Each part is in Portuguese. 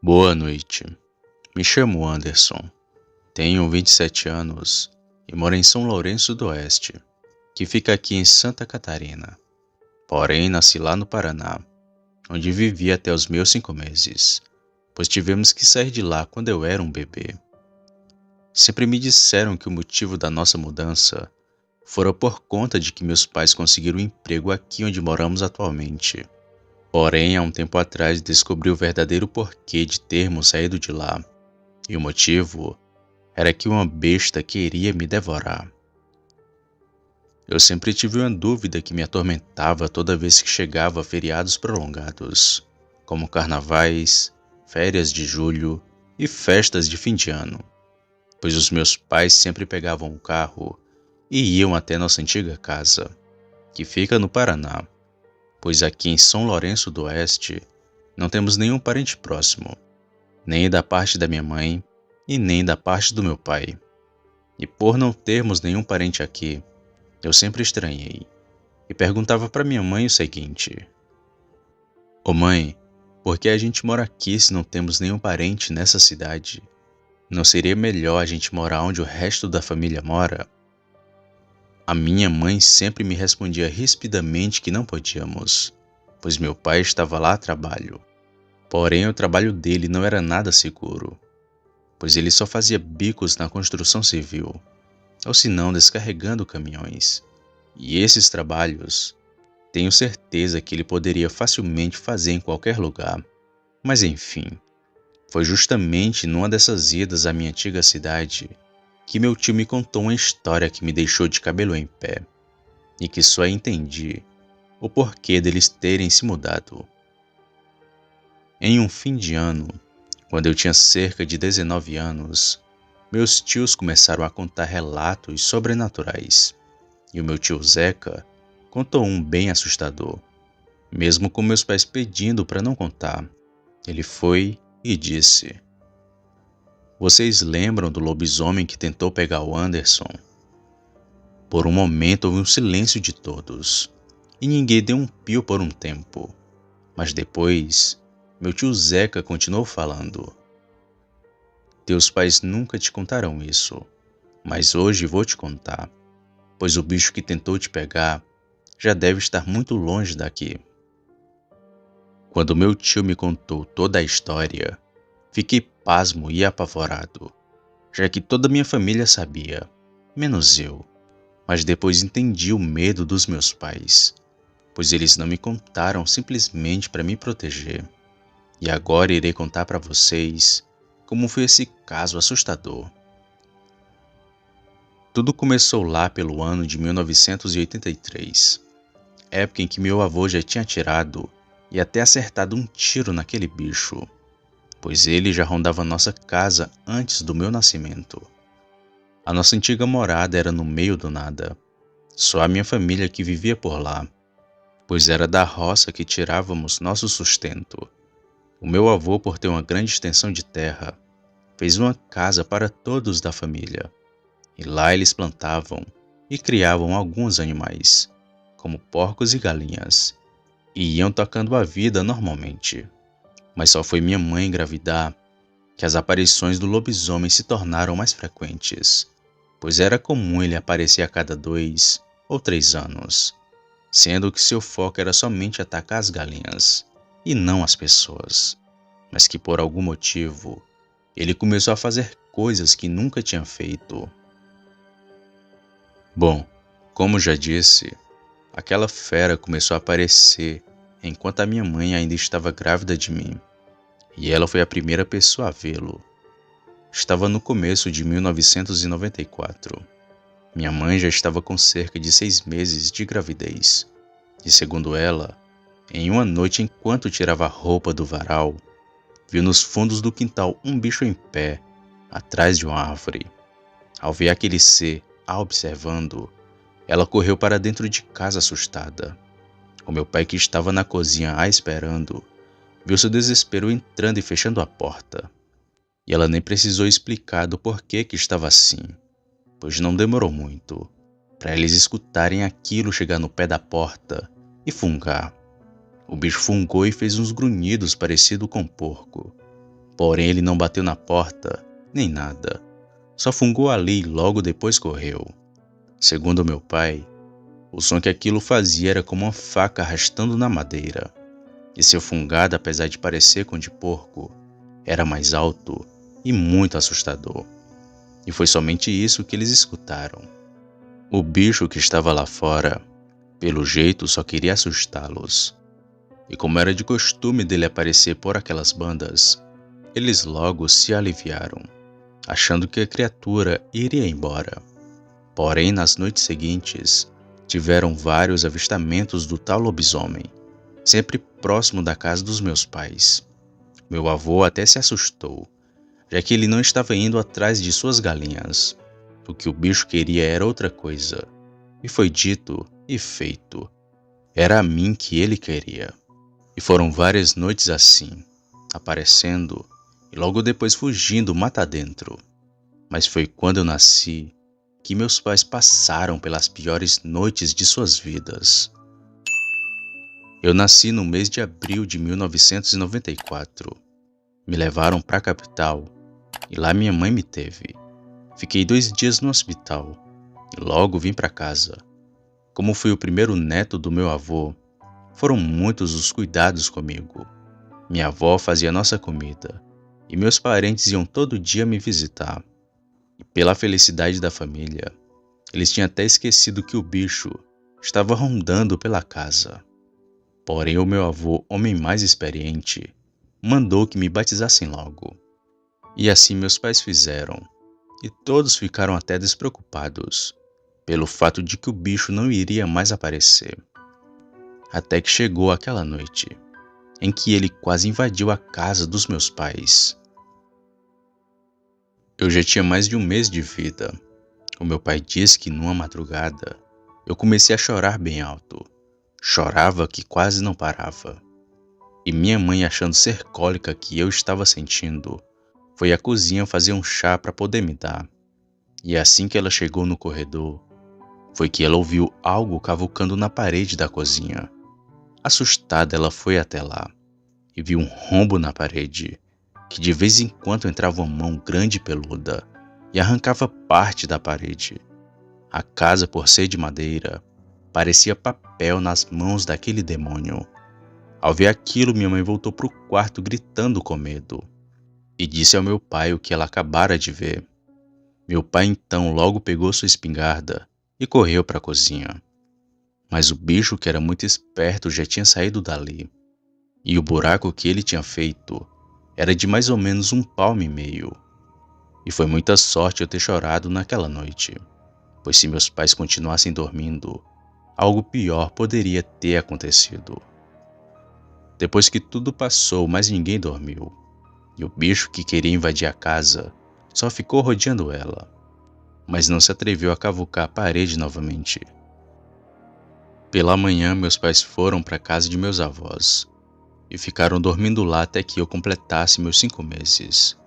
Boa noite. Me chamo Anderson. Tenho 27 anos e moro em São Lourenço do Oeste, que fica aqui em Santa Catarina. Porém, nasci lá no Paraná, onde vivi até os meus 5 meses, pois tivemos que sair de lá quando eu era um bebê. Sempre me disseram que o motivo da nossa mudança fora por conta de que meus pais conseguiram um emprego aqui onde moramos atualmente. Porém, há um tempo atrás descobri o verdadeiro porquê de termos saído de lá, e o motivo era que uma besta queria me devorar. Eu sempre tive uma dúvida que me atormentava toda vez que chegava a feriados prolongados, como carnavais, férias de julho e festas de fim de ano, pois os meus pais sempre pegavam o carro e iam até nossa antiga casa, que fica no Paraná, pois aqui em São Lourenço do Oeste não temos nenhum parente próximo, nem da parte da minha mãe e nem da parte do meu pai. E por não termos nenhum parente aqui, eu sempre estranhei e perguntava para minha mãe o seguinte: Ô mãe, por que a gente mora aqui se não temos nenhum parente nessa cidade? Não seria melhor a gente morar onde o resto da família mora? A minha mãe sempre me respondia rispidamente que não podíamos, pois meu pai estava lá a trabalho. Porém, o trabalho dele não era nada seguro, pois ele só fazia bicos na construção civil, ou se não descarregando caminhões. E esses trabalhos, tenho certeza que ele poderia facilmente fazer em qualquer lugar. Mas enfim, foi justamente numa dessas idas à minha antiga cidade que meu tio me contou uma história que me deixou de cabelo em pé, e que só entendi o porquê deles terem se mudado. Em um fim de ano, quando eu tinha cerca de 19 anos, meus tios começaram a contar relatos sobrenaturais, e o meu tio Zeca contou um bem assustador. Mesmo com meus pais pedindo para não contar, ele foi e disse: Vocês lembram do lobisomem que tentou pegar o Anderson? Por um momento houve um silêncio de todos, e ninguém deu um pio por um tempo. Mas depois, meu tio Zeca continuou falando: Teus pais nunca te contarão isso, mas hoje vou te contar, pois o bicho que tentou te pegar já deve estar muito longe daqui. Quando meu tio me contou toda a história, fiquei pasmo e apavorado, já que toda minha família sabia, menos eu. Mas depois entendi o medo dos meus pais, pois eles não me contaram simplesmente para me proteger. E agora irei contar para vocês como foi esse caso assustador. Tudo começou lá pelo ano de 1983, época em que meu avô já tinha atirado e até acertado um tiro naquele bicho, pois ele já rondava nossa casa antes do meu nascimento. A nossa antiga morada era no meio do nada, só a minha família que vivia por lá, pois era da roça que tirávamos nosso sustento. O meu avô, por ter uma grande extensão de terra, fez uma casa para todos da família, e lá eles plantavam e criavam alguns animais, como porcos e galinhas, e iam tocando a vida normalmente. Mas só foi minha mãe engravidar que as aparições do lobisomem se tornaram mais frequentes, pois era comum ele aparecer a cada 2 ou 3 anos, sendo que seu foco era somente atacar as galinhas e não as pessoas, mas que por algum motivo ele começou a fazer coisas que nunca tinha feito. Bom, como já disse, aquela fera começou a aparecer enquanto a minha mãe ainda estava grávida de mim, e ela foi a primeira pessoa a vê-lo. Estava no começo de 1994. Minha mãe já estava com cerca de 6 meses de gravidez, e segundo ela, em uma noite enquanto tirava a roupa do varal, viu nos fundos do quintal um bicho em pé, atrás de uma árvore. Ao ver aquele ser a observando, ela correu para dentro de casa assustada. O meu pai, que estava na cozinha a esperando, viu seu desespero entrando e fechando a porta. E ela nem precisou explicar do porquê que estava assim, pois não demorou muito para eles escutarem aquilo chegar no pé da porta e fungar. O bicho fungou e fez uns grunhidos parecido com porco, Porém, ele não bateu na porta, nem nada. Só fungou ali e logo depois correu. Segundo meu pai, o som que aquilo fazia era como uma faca arrastando na madeira. E seu fungado, apesar de parecer com o de porco, era mais alto e muito assustador. E foi somente isso que eles escutaram. O bicho que estava lá fora, pelo jeito, só queria assustá-los. E como era de costume dele aparecer por aquelas bandas, eles logo se aliviaram, achando que a criatura iria embora. Porém, nas noites seguintes, tiveram vários avistamentos do tal lobisomem, sempre próximo da casa dos meus pais. Meu avô até se assustou, já que ele não estava indo atrás de suas galinhas. O que o bicho queria era outra coisa, e foi dito e feito. Era a mim que ele queria. E foram várias noites assim, aparecendo e logo depois fugindo mata dentro. Mas foi quando eu nasci que meus pais passaram pelas piores noites de suas vidas. Eu nasci no mês de abril de 1994. Me levaram para a capital e lá minha mãe me teve. Fiquei 2 dias no hospital e logo vim para casa. Como fui o primeiro neto do meu avô, foram muitos os cuidados comigo. Minha avó fazia nossa comida e meus parentes iam todo dia me visitar. E pela felicidade da família, eles tinham até esquecido que o bicho estava rondando pela casa. Porém, o meu avô, homem mais experiente, mandou que me batizassem logo. E assim meus pais fizeram, e todos ficaram até despreocupados, pelo fato de que o bicho não iria mais aparecer. Até que chegou aquela noite, em que ele quase invadiu a casa dos meus pais. Eu já tinha mais de 1 mês de vida. O meu pai disse que numa madrugada, eu comecei a chorar bem alto. Chorava que quase não parava. E minha mãe, achando ser cólica que eu estava sentindo, foi à cozinha fazer um chá para poder me dar. E assim que ela chegou no corredor, foi que ela ouviu algo cavucando na parede da cozinha. Assustada, ela foi até lá e viu um rombo na parede, que de vez em quando entrava uma mão grande e peluda e arrancava parte da parede. A casa, por ser de madeira, parecia papel nas mãos daquele demônio. Ao ver aquilo, minha mãe voltou para o quarto gritando com medo e disse ao meu pai o que ela acabara de ver. Meu pai então logo pegou sua espingarda e correu para a cozinha. Mas o bicho, que era muito esperto, já tinha saído dali. E o buraco que ele tinha feito era de mais ou menos 1,5 palmo. E foi muita sorte eu ter chorado naquela noite, pois se meus pais continuassem dormindo, algo pior poderia ter acontecido. Depois que tudo passou, mais ninguém dormiu. E o bicho que queria invadir a casa só ficou rodeando ela, mas não se atreveu a cavucar a parede novamente. Pela manhã, meus pais foram para a casa de meus avós e ficaram dormindo lá até que eu completasse meus 5 meses.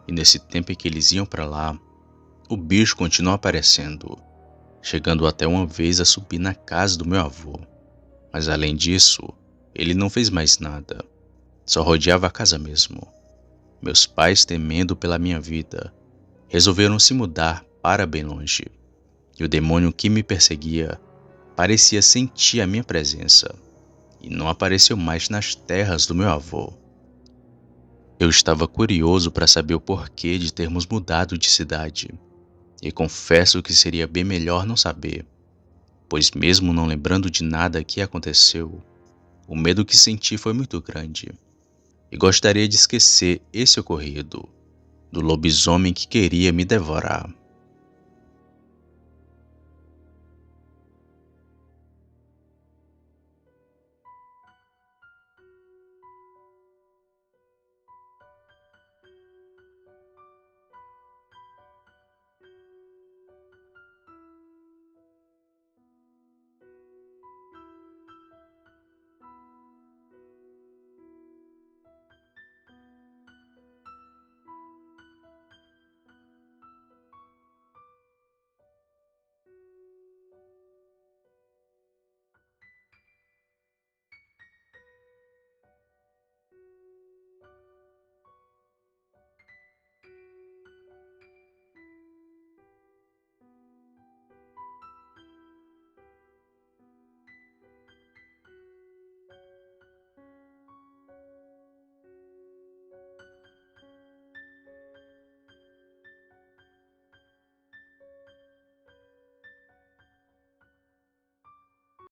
E nesse tempo em que eles iam para lá, o bicho continuou aparecendo, chegando até uma vez a subir na casa do meu avô. Mas além disso, ele não fez mais nada, só rodeava a casa mesmo. Meus pais, temendo pela minha vida, resolveram se mudar para bem longe. E o demônio que me perseguia parecia sentir a minha presença e não apareceu mais nas terras do meu avô. Eu estava curioso para saber o porquê de termos mudado de cidade, e confesso que seria bem melhor não saber, pois mesmo não lembrando de nada que aconteceu, o medo que senti foi muito grande, e gostaria de esquecer esse ocorrido, do lobisomem que queria me devorar.